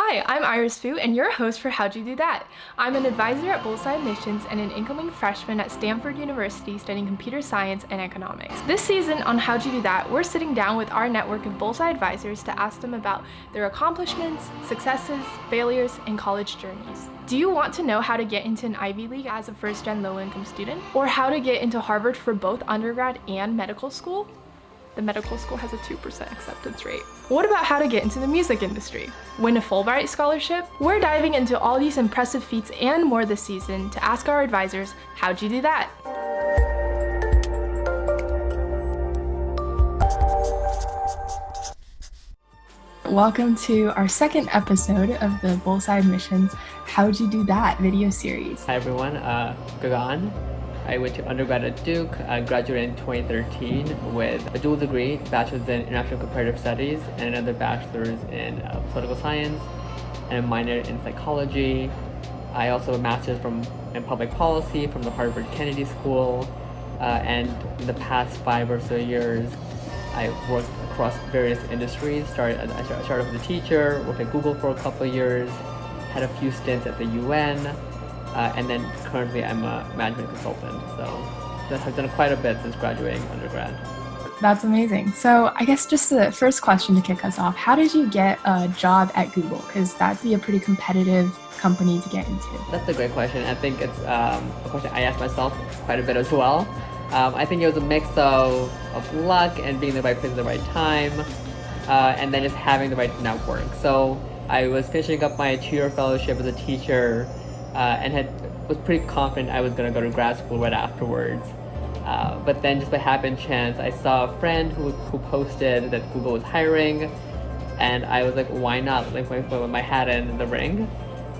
Hi, I'm Iris Fu and your host for How'd You Do That? I'm an advisor at Bullseye Admissions and an incoming freshman at Stanford University studying computer science and economics. This season on How'd You Do That, we're sitting down with our network of Bullseye Advisors to ask them about their accomplishments, successes, failures, and college journeys. Do you want to know how to get into an Ivy League as a first-gen low-income student? Or how to get into Harvard for both undergrad and medical school? The medical school has a 2% acceptance rate. What about how to get into the music industry? Win a Fulbright scholarship? We're diving into all these impressive feats and more this season to ask our advisors, how'd you do that? Welcome to our second episode of the Bullseye Admissions How'd You Do That video series. Hi everyone, Gagan. I went to undergrad at Duke. I graduated in 2013 with a dual degree, bachelor's in international comparative studies and another bachelor's in political science and a minor in psychology. I also have a master's in public policy from the Harvard Kennedy School. And in the past 5 or so years, I worked across various industries. I started off as a teacher, worked at Google for a couple of years, had a few stints at the UN. And then currently I'm a management consultant, so I've done quite a bit since graduating undergrad. That's amazing. So I guess just the first question to kick us off, how did you get a job at Google? Because that'd be a pretty competitive company to get into. That's a great question. I think it's a question I asked myself quite a bit as well. I think it was a mix of luck and being in the right place at the right time, and then just having the right network. So I was finishing up my 2-year fellowship as a teacher, and was pretty confident I was going to go to grad school right afterwards. But then just by happen chance, I saw a friend who posted that Google was hiring, and I was like, why not? Like, put my hat in the ring.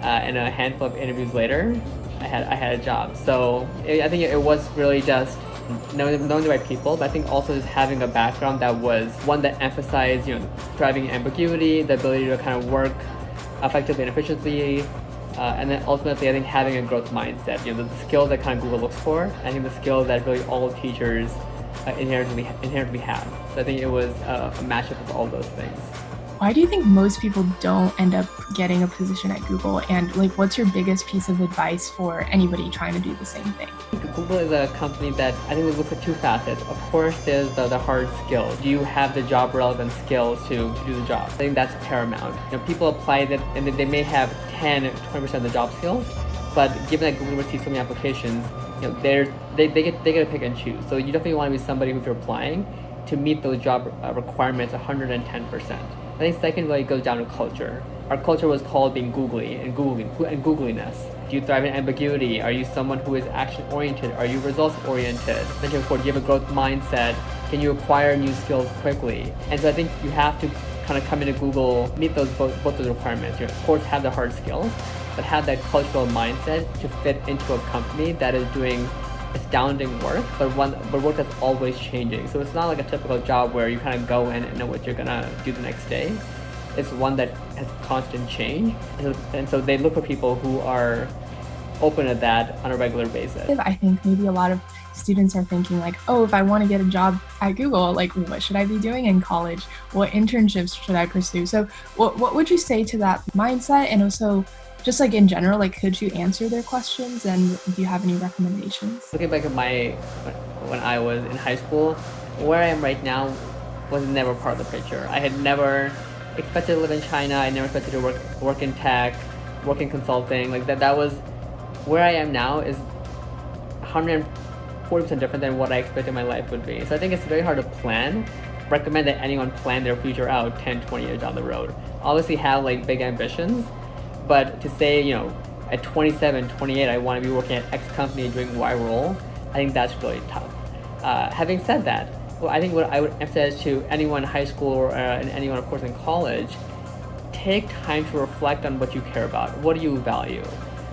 And a handful of interviews later, I had a job. So I think it was really just knowing the right people, but I think also just having a background that was one that emphasized, driving ambiguity, the ability to kind of work effectively and efficiently. And then ultimately, I think having a growth mindset, the skills that kind of Google looks for, I think the skills that really all teachers inherently have. So I think it was a mashup of all those things. Why do you think most people don't end up getting a position at Google? And what's your biggest piece of advice for anybody trying to do the same thing? Google is a company that I think looks at 2 facets. Of course, there's the hard skills. Do you have the job relevant skills to do the job? I think that's paramount. People apply that and they may have 10 or 20% of the job skills, but given that Google receives so many applications, they get to pick and choose. So you definitely want to be somebody who's applying to meet those job requirements 110%. I think second really goes down to culture. Our culture was called being googly and googliness. Do you thrive in ambiguity? Are you someone who is action-oriented? Are you results-oriented? Mentioned before, do you have a growth mindset? Can you acquire new skills quickly? And so I think you have to kind of come into Google, meet both those requirements. You of course have the hard skills, but have that cultural mindset to fit into a company that is doing astounding work, but work that's always changing. So it's not like a typical job where you kind of go in and know what you're gonna do the next day. It's one that has constant change, and so they look for people who are open to that on a regular basis. I think maybe a lot of students are thinking if I want to get a job at Google, what should I be doing in college? What internships should I pursue? So what would you say to that mindset? And also just in general, could you answer their questions, and do you have any recommendations? Looking back at when I was in high school, where I am right now was never part of the picture. I had never expected to live in China. I never expected to work in tech, work in consulting. That was where I am now is 140% different than what I expected my life would be. So I think it's very hard to plan. Recommend that anyone plan their future out 10, 20 years down the road. Obviously have big ambitions, but to say, at 27, 28, I want to be working at X company doing Y role, I think that's really tough. Having said that, I think what I would emphasize to anyone in high school and anyone, of course, in college, take time to reflect on what you care about. What do you value?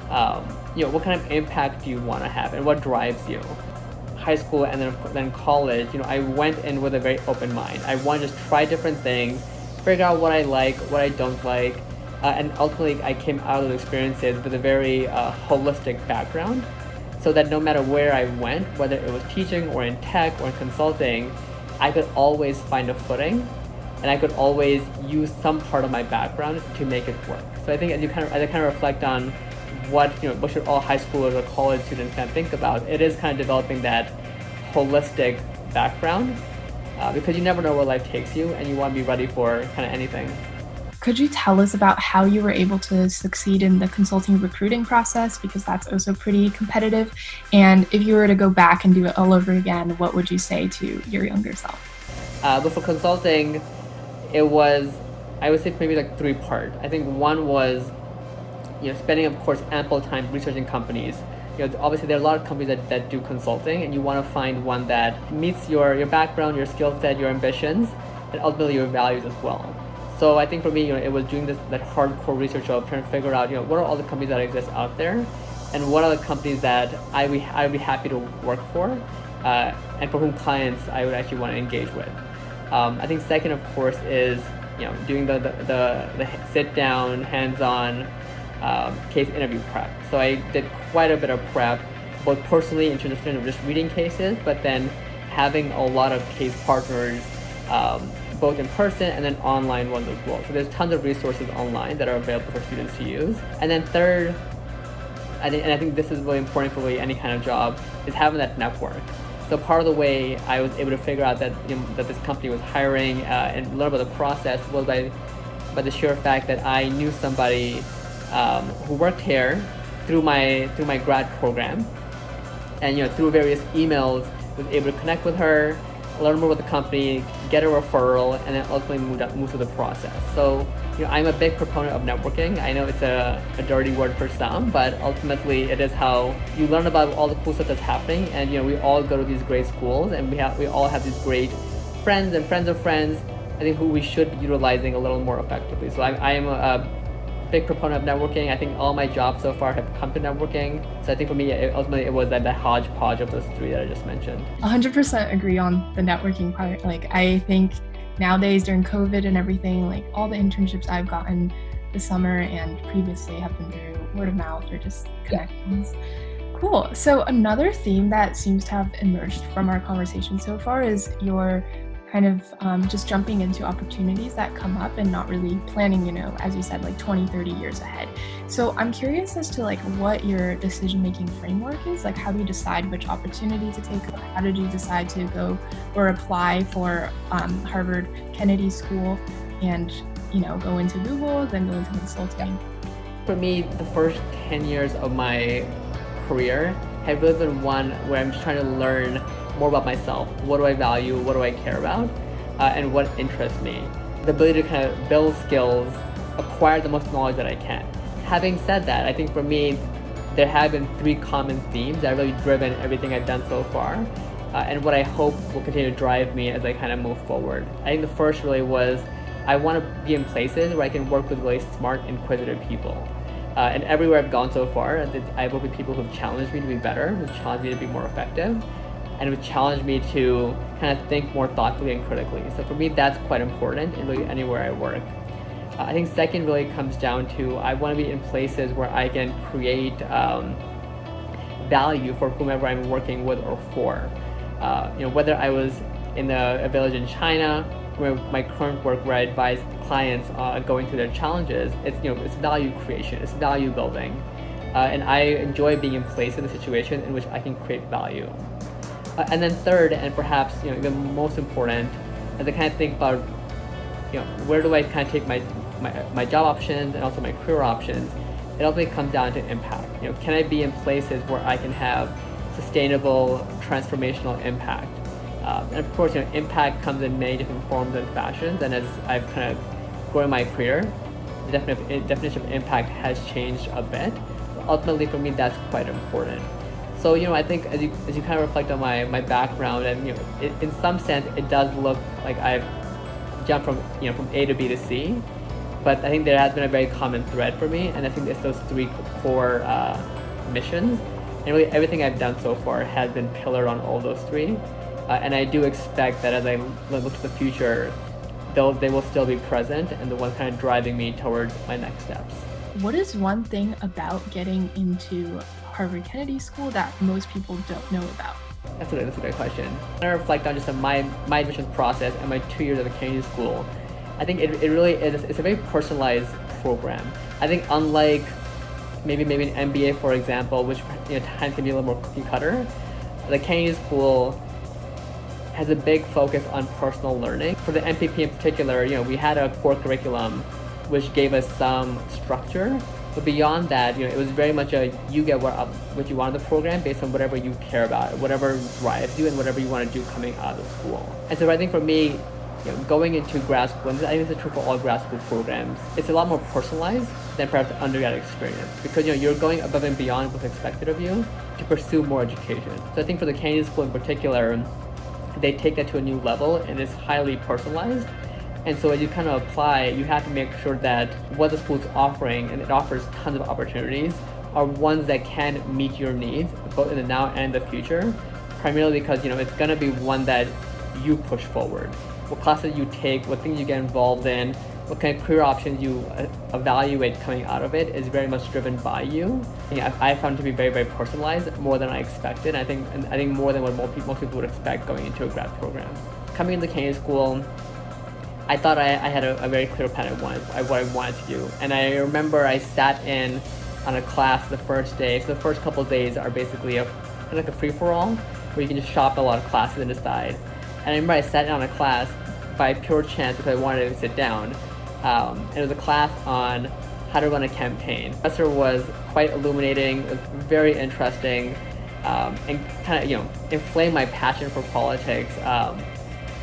What kind of impact do you want to have, and what drives you? High school and then college, I went in with a very open mind. I want to just try different things, figure out what I like, what I don't like, and ultimately I came out of those experiences with a very holistic background, so that no matter where I went, whether it was teaching or in tech or in consulting, I could always find a footing and I could always use some part of my background to make it work. So I think as I kind of reflect on what should all high schoolers or college students kind of think about, it is kind of developing that holistic background, because you never know where life takes you, and you want to be ready for kind of anything. Could you tell us about how you were able to succeed in the consulting recruiting process? Because that's also pretty competitive. And if you were to go back and do it all over again, what would you say to your younger self? But for consulting, it was, I would say, maybe like three-part. I think one was, spending, of course, ample time researching companies. Obviously there are a lot of companies that do consulting, and you want to find one that meets your background, your skill set, your ambitions, and ultimately your values as well. So I think for me, it was doing that hardcore research of trying to figure out, what are all the companies that exist out there, and what are the companies that I'd be happy to work for, and for whom clients I would actually want to engage with. I think second, of course, is doing the sit down, hands-on case interview prep. So I did quite a bit of prep, both personally in terms of just reading cases, but then having a lot of case partners, both in person and then online ones as well. So there's tons of resources online that are available for students to use. And then third, I think this is really important for really any kind of job, is having that network. So part of the way I was able to figure out that that this company was hiring and learn about the process was by the sheer fact that I knew somebody who worked here through my grad program, and through various emails was able to connect with her, learn more about the company, get a referral, and then ultimately move through the process. So I'm a big proponent of networking. I know it's a dirty word for some, but ultimately it is how you learn about all the cool stuff that's happening. And we all go to these great schools, and we all have these great friends and friends of friends, I think, who we should be utilizing a little more effectively. So I am a big proponent of networking. I think all my jobs so far have come to networking. So I think for me, ultimately it was that hodgepodge of those three that I just mentioned. 100% agree on the networking part. I think nowadays during COVID and everything, all the internships I've gotten this summer and previously have been through word of mouth or just connections. Cool. So another theme that seems to have emerged from our conversation so far is your kind of just jumping into opportunities that come up and not really planning, as you said, 20, 30 years ahead. So I'm curious as to what your decision-making framework is. How do you decide which opportunity to take? How did you decide to go or apply for Harvard Kennedy School and, go into Google, then go into consulting? For me, the first 10 years of my career have really been one where I'm just trying to learn more about myself. What do I value? What do I care about? And what interests me? The ability to kind of build skills, acquire the most knowledge that I can. Having said that, I think for me, there have been three common themes that have really driven everything I've done so far, and what I hope will continue to drive me as I kind of move forward. I think the first really was, I want to be in places where I can work with really smart, inquisitive people. And everywhere I've gone so far, I've worked with people who've challenged me to be better, who've challenged me to be more effective, and it would challenge me to kind of think more thoughtfully and critically. So for me, that's quite important in really anywhere I work. I think second really comes down to, I want to be in places where I can create value for whomever I'm working with or for. Whether I was in a village in China, where my current work where I advise clients going through their challenges, it's value creation, it's value building. And I enjoy being in place in a situation in which I can create value. And then third, and perhaps the most important, as I kind of think about where do I kind of take my job options and also my career options, it ultimately comes down to impact. Can I be in places where I can have sustainable, transformational impact? And of course, impact comes in many different forms and fashions. And as I've kind of grown my career, the definition of impact has changed a bit. But ultimately, for me, that's quite important. So I think as you kind of reflect on my background, and in some sense it does look like I've jumped from from A to B to C, but I think there has been a very common thread for me, and I think it's those three core missions, and really everything I've done so far has been pillared on all those three, and I do expect that as I look to the future, they will still be present and the one kind of driving me towards my next steps. What is one thing about getting into Harvard Kennedy School that most people don't know about? That's a great question. When I reflect on just my admissions process and my 2 years at the Kennedy School, I think it really is, it's a very personalized program. I think unlike maybe an MBA, for example, which times can be a little more cookie cutter, the Canadian school has a big focus on personal learning. For the MPP in particular, we had a core curriculum which gave us some structure, but beyond that, it was very much you get what you want in the program based on whatever you care about, whatever drives you, and whatever you want to do coming out of school. And so I think for me, going into grad school, and I think it's true for all grad school programs, it's a lot more personalized than perhaps the undergrad experience, because you're going above and beyond what's expected of you to pursue more education. So I think for the Canadian school in particular, they take that to a new level and it's highly personalized. And so as you kind of apply, you have to make sure that what the school is offering, and it offers tons of opportunities, are ones that can meet your needs, both in the now and the future, primarily because it's going to be one that you push forward. What classes you take, what things you get involved in, what kind of career options you evaluate coming out of it is very much driven by you. I found it to be very, very personalized, more than I expected. I think more than what most people would expect going into a grad program. Coming into Canadian school, I thought I had a very clear plan of what I wanted to do. And I remember I sat in on a class the first day. So the first couple of days are basically like a free-for-all, where you can just shop a lot of classes and decide. And I remember I sat in on a class by pure chance because I wanted to sit down. And it was a class on how to run a campaign. The professor was quite illuminating, it was very interesting, and kind of inflamed my passion for politics.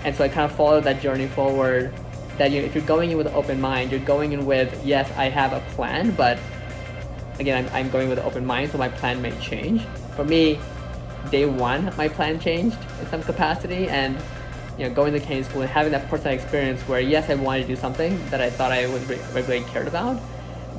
And so I kind of followed that journey forward, that if you're going in with an open mind, you're going in with, yes, I have a plan, but again, I'm going with an open mind, so my plan may change. For me, day one, my plan changed in some capacity, and going to Canadian school and having that personal experience where, yes, I wanted to do something that I thought I really cared about,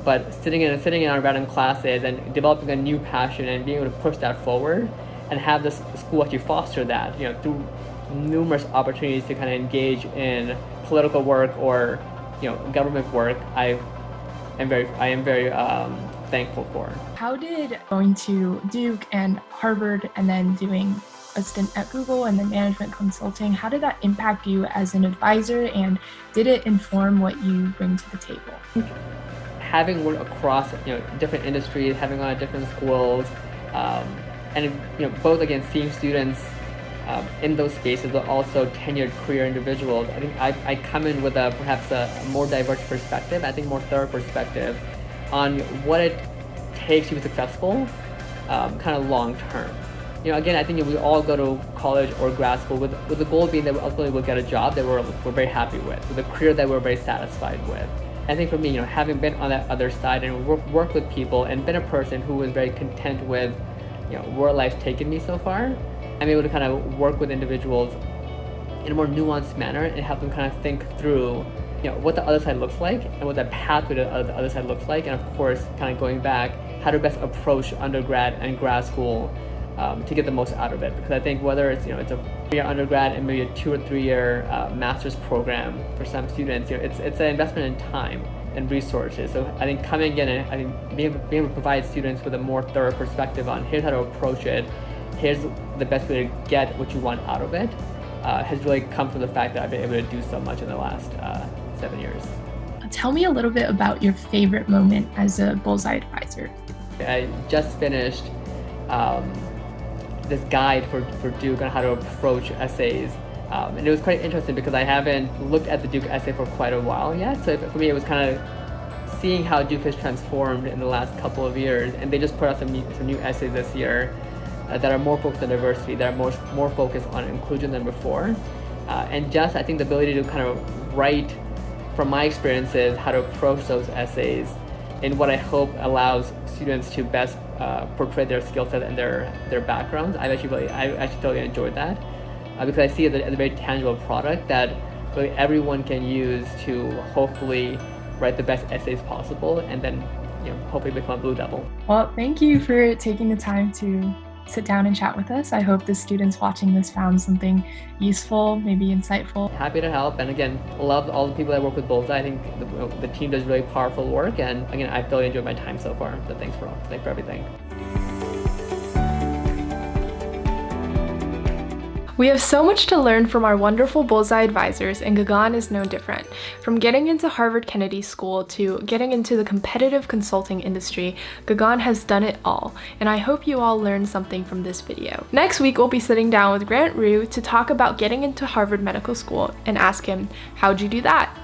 but sitting in on random classes and developing a new passion and being able to push that forward and have this school actually foster that, through numerous opportunities to kind of engage in political work or, government work, I am very thankful for. How did going to Duke and Harvard and then doing a stint at Google and then management consulting, how did that impact you as an advisor, and did it inform what you bring to the table? Having worked across different industries, having gone to different schools, and both again seeing students in those spaces, but also tenured career individuals, I think I come in with perhaps a more diverse perspective, I think more thorough perspective on what it takes to be successful, kind of long term. Again, I think we all go to college or grad school with the goal being that we ultimately will get a job that we're very happy with a career that we're very satisfied with. I think for me, having been on that other side and worked with people and been a person who was very content with, where life's taken me so far, I'm able to kind of work with individuals in a more nuanced manner and help them kind of think through, what the other side looks like and what that path to the other side looks like, and of course, kind of going back, how to best approach undergrad and grad school to get the most out of it. Because I think whether it's it's a 3-year undergrad and maybe a 2 or 3 year master's program for some students, it's an investment in time and resources. So I think coming in and I think being able to provide students with a more thorough perspective on here's how to approach it, here's the best way to get what you want out of it, has really come from the fact that I've been able to do so much in the last 7 years. Tell me a little bit about your favorite moment as a Bullseye Advisor. I just finished this guide for Duke on how to approach essays. And it was quite interesting because I haven't looked at the Duke essay for quite a while yet. So for me, it was kind of seeing how Duke has transformed in the last couple of years. And they just put out some new essays this year that are more focused on diversity, that are more focused on inclusion than before. And just, I think, the ability to kind of write from my experiences how to approach those essays in what I hope allows students to best portray their skill set and their backgrounds. I actually totally enjoyed that because I see it as a very tangible product that really everyone can use to hopefully write the best essays possible and then hopefully become a Blue Devil. Well, thank you for taking the time to sit down and chat with us. I hope the students watching this found something useful, maybe insightful. Happy to help, and again, love all the people that work with Bullseye. I think the team does really powerful work, and again, I've really enjoyed my time so far. So thanks for everything. We have so much to learn from our wonderful Bullseye advisors, and Gagan is no different. From getting into Harvard Kennedy School to getting into the competitive consulting industry, Gagan has done it all, and I hope you all learned something from this video. Next week, we'll be sitting down with Grant Rue to talk about getting into Harvard Medical School and ask him, how'd you do that?